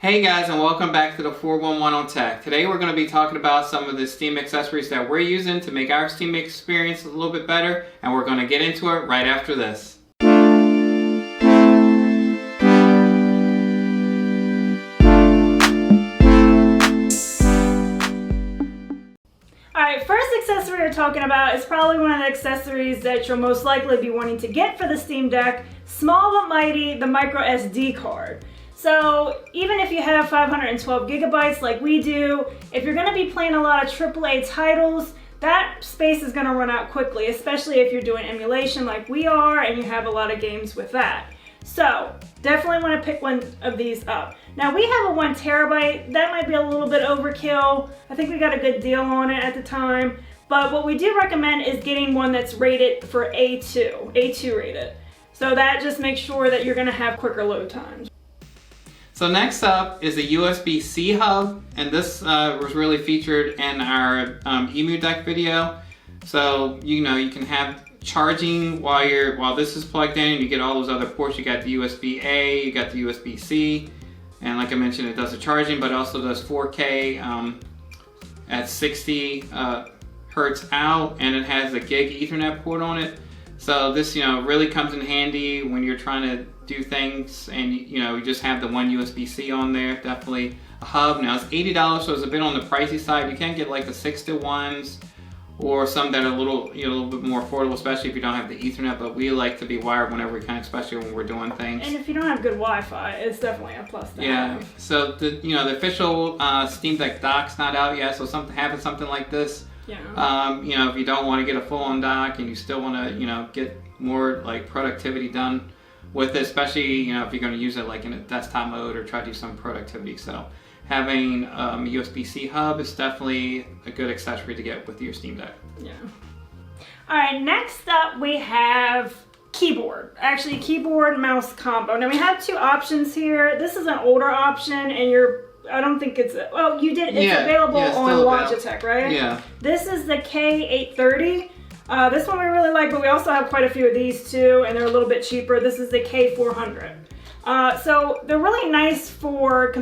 Hey guys, and welcome back to the 411 on Tech. Today we're going to be talking about some of the Steam accessories that we're using to make our Steam experience a little bit better, and we're going to get into it right after this. Alright, first accessory we're talking about is probably one of the accessories that you'll most likely be wanting to get for the Steam Deck. Small but mighty, the MicroSD card. So even if you have 512 gigabytes like we do, if you're going to be playing a lot of AAA titles, that space is going to run out quickly, especially if you're doing emulation like we are and you have a lot of games with that. So definitely want to pick one of these up. Now we have a 1 terabyte, that might be a little bit overkill. I think we got a good deal on it at the time, but what we do recommend is getting one that's rated for A2 rated. So that just makes sure that you're going to have quicker load times. So next up is a USB-C hub, and this was really featured in our Emu Deck video. So you can have charging while this is plugged in. You get all those other ports. You got the USB-A, you got the USB-C, and like I mentioned, it does the charging, but also does 4K at 60 hertz out, and it has a gig Ethernet port on it. So this really comes in handy when you're trying to do things and you just have the one USB-C on there. Definitely a hub. Now it's $80, so it's a bit on the pricey side. You can get like the 6-to-1s or some that are a little bit more affordable, especially if you don't have the Ethernet, but we like to be wired whenever we can, especially when we're doing things. And if you don't have good Wi-Fi, it's definitely a plus to have. So the official Steam Deck dock's not out yet, so having something like this, if you don't want to get a full-on dock and you still want to get more like productivity done with it, especially if you're going to use it like in a desktop mode or try to do some productivity. So having a USB-C hub is definitely a good accessory to get with your Steam Deck. Yeah. All right, next up we have keyboard. Actually, keyboard mouse combo. Now we have two options here. This is an older option, and I don't think it's, well, you did, it's available on Logitech, right? Yeah. This is the K830. This one we really like, but we also have quite a few of these too, and they're a little bit cheaper. This is the K400. So they're really nice for, if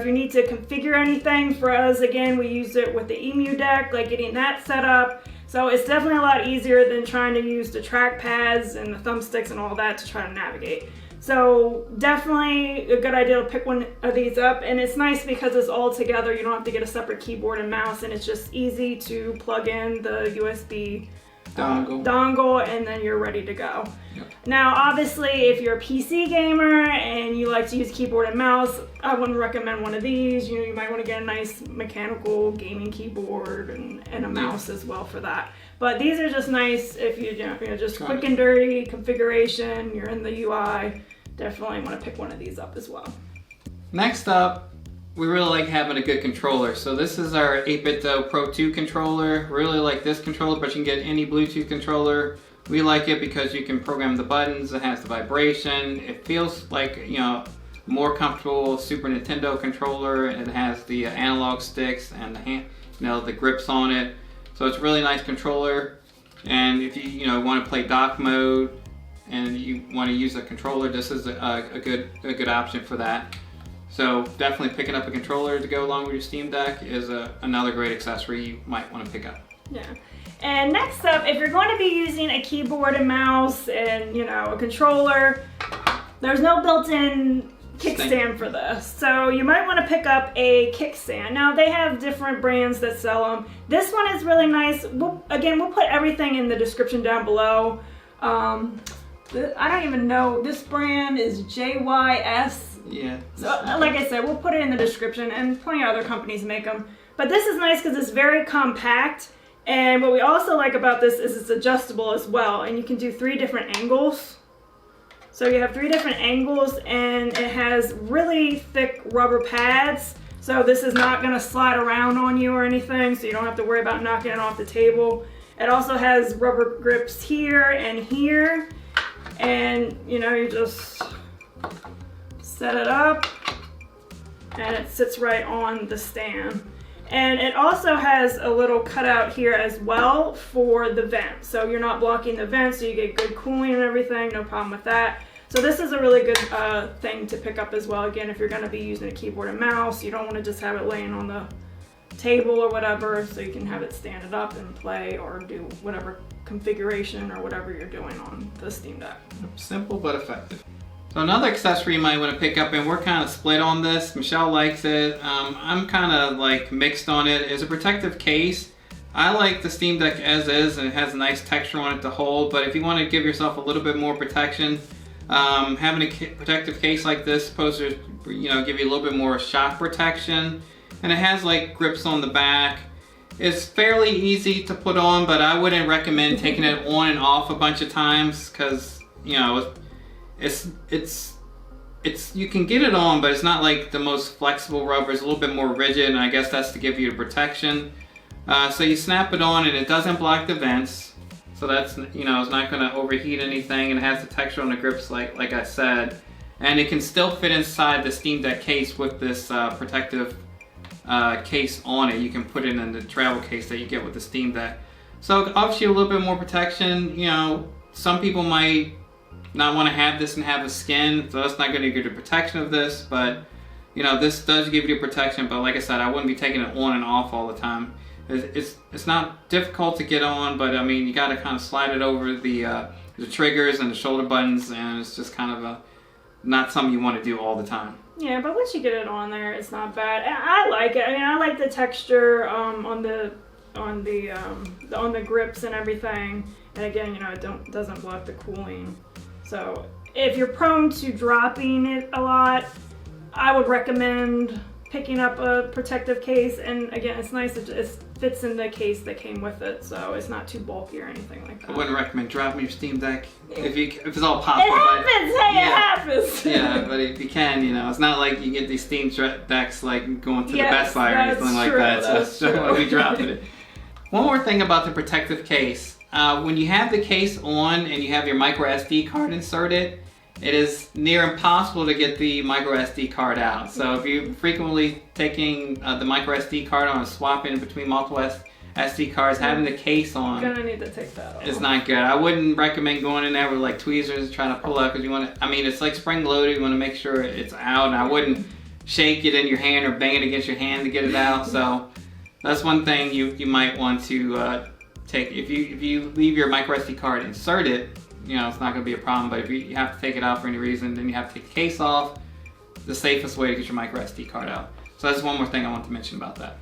you need to configure anything. For us, again, we use it with the Emu Deck, like getting that set up. So it's definitely a lot easier than trying to use the trackpads and the thumbsticks and all that to try to navigate. So definitely a good idea to pick one of these up, and it's nice because it's all together. You don't have to get a separate keyboard and mouse, and it's just easy to plug in the USB dongle, and then you're ready to go. Yep. Now obviously if you're a PC gamer and you like to use keyboard and mouse, I wouldn't recommend one of these. You might want to get a nice mechanical gaming keyboard and a mouse as well for that. But these are just nice if you're just quick and dirty configuration, you're in the UI, definitely want to pick one of these up as well. Next up, we really like having a good controller. So this is our 8BitDo Pro 2 controller. Really like this controller, but you can get any Bluetooth controller. We like it because you can program the buttons. It has the vibration. It feels like more comfortable Super Nintendo controller. It has the analog sticks and the grips on it. So it's a really nice controller. And if you want to play dock mode and you want to use a controller, this is a good option for that. So definitely picking up a controller to go along with your Steam Deck is another great accessory you might want to pick up. Yeah. And next up, if you're going to be using a keyboard and mouse and a controller, there's no built-in kickstand for this. So you might want to pick up a kickstand. Now they have different brands that sell them. This one is really nice. We'll put everything in the description down below. I don't even know. This brand is JYS. Yeah. So, like I said, we'll put it in the description, and plenty of other companies make them. But this is nice because it's very compact, and what we also like about this is it's adjustable as well, and you can do 3 different angles. So you have 3 different angles, and it has really thick rubber pads, so this is not going to slide around on you or anything, so you don't have to worry about knocking it off the table. It also has rubber grips here and here, and you just set it up and it sits right on the stand. And it also has a little cutout here as well for the vent. So you're not blocking the vent, so you get good cooling and everything, no problem with that. So this is a really good thing to pick up as well. Again, if you're going to be using a keyboard and mouse, you don't want to just have it laying on the table or whatever, so you can have it stand up and play or do whatever configuration or whatever you're doing on the Steam Deck. Simple but effective. So another accessory you might want to pick up, and we're kind of split on this. Michelle likes it. I'm kind of like mixed on it. Is a protective case. I like the Steam Deck as is, and it has a nice texture on it to hold, but if you want to give yourself a little bit more protection, having a protective case like this is supposed to, give you a little bit more shock protection. And it has like grips on the back. It's fairly easy to put on, but I wouldn't recommend taking it on and off a bunch of times, because it's you can get it on, but it's not like the most flexible rubber. It's a little bit more rigid, and I guess that's to give you the protection. So you snap it on, and it doesn't block the vents, so that's it's not going to overheat anything, and it has the texture on the grips like I said, and it can still fit inside the Steam Deck case with this protective case on it. You can put it in the travel case that you get with the Steam Deck. So obviously a little bit more protection. Some people might not want to have this and have a skin, so that's not going to give you the protection of this, but this does give you protection. But like I said, I wouldn't be taking it on and off all the time. It's not difficult to get on, but I mean, you got to kind of slide it over the triggers and the shoulder buttons, and it's just kind of not something you want to do all the time. Yeah, but once you get it on there, it's not bad. I like it. I mean, I like the texture on the grips and everything. And again, it doesn't block the cooling. So if you're prone to dropping it a lot, I would recommend picking up a protective case. And again, it's nice. It fits in the case that came with it, so it's not too bulky or anything like that. I wouldn't recommend dropping your Steam Deck if it's all possible. It happens. It happens. Yeah, but if you can, it's not like you get these Steam Decks like going to the Best Buy or anything like that. So don't want to be dropping it. One more thing about the protective case. When you have the case on and you have your MicroSD card inserted, it is near impossible to get the MicroSD card out. So if you're frequently taking the MicroSD card on and swapping between multiple SD cards, having the case on, you're gonna need to take that off. It's not good. I wouldn't recommend going in there with like tweezers trying to pull out, because you want to, it's like spring loaded. You want to make sure it's out, and I wouldn't shake it in your hand or bang it against your hand to get it out. So that's one thing you might want to take. If you leave your MicroSD card inserted, it's not going to be a problem, but if you have to take it out for any reason, then you have to take the case off. The safest way to get your MicroSD card out. So that's one more thing I want to mention about that.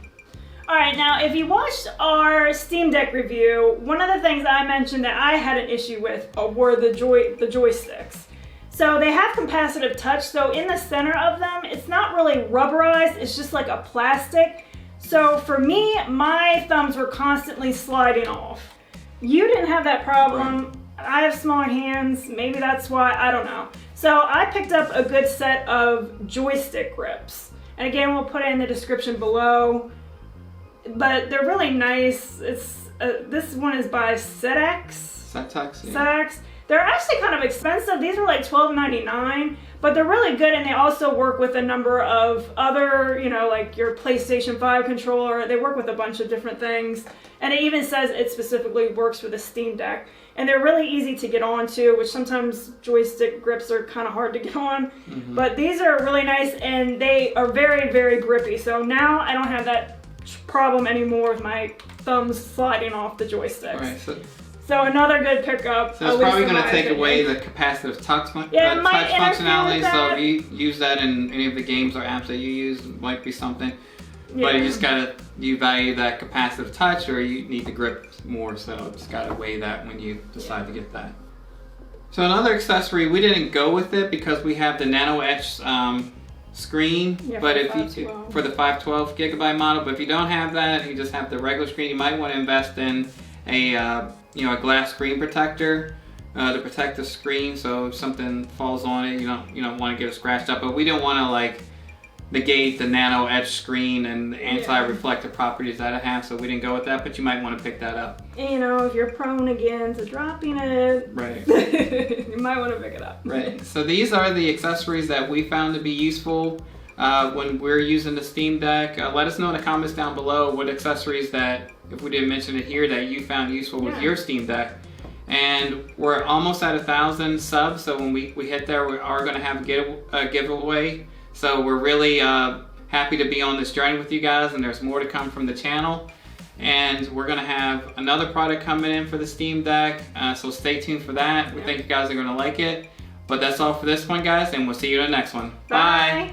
Alright, now if you watched our Steam Deck review, one of the things I mentioned that I had an issue with were the joysticks. So they have capacitive touch, so in the center of them, it's not really rubberized, it's just like a plastic. So for me, my thumbs were constantly sliding off. You didn't have that problem. Right. I have smaller hands, maybe that's why, I don't know. So I picked up a good set of joystick grips. And again, we'll put it in the description below. But they're really nice. This one is by Sedex. Sedex. They're actually kind of expensive. These are like $12.99, but they're really good, and they also work with a number of other, like your PlayStation 5 controller. They work with a bunch of different things, and it even says it specifically works for the Steam Deck. And they're really easy to get onto, which sometimes joystick grips are kind of hard to get on. Mm-hmm. But these are really nice, and they are very, very grippy. So now I don't have that problem anymore with my thumbs sliding off the joysticks. Right, so another good pickup. So it's probably going to take away the capacitive touch functionality. So if you use that in any of the games or apps that you use, it might be something. Yeah. But you value that capacitive touch, or you need to grip more. So just got to weigh that when you decide to get that. So another accessory, we didn't go with it because we have the nano etch screen, but for the 512 gigabyte model. But if you don't have that, you just have the regular screen, you might want to invest in a glass screen protector to protect the screen, so if something falls on it, you don't want to get it scratched up. But we don't want to negate the nano etch screen and the anti-reflective properties that it has, so we didn't go with that. But you might want to pick that up. If you're prone again to dropping it, right, you might want to pick it up. Right. So these are the accessories that we found to be useful when we're using the Steam Deck. Let us know in the comments down below what accessories that, if we didn't mention it here, that you found useful with your Steam Deck. And we're almost at 1,000 subs, so when we hit there, we are going to have a giveaway. So we're really happy to be on this journey with you guys, and there's more to come from the channel. And we're going to have another product coming in for the Steam Deck, so stay tuned for that. We think you guys are going to like it. But that's all for this one, guys, and we'll see you in the next one. Bye.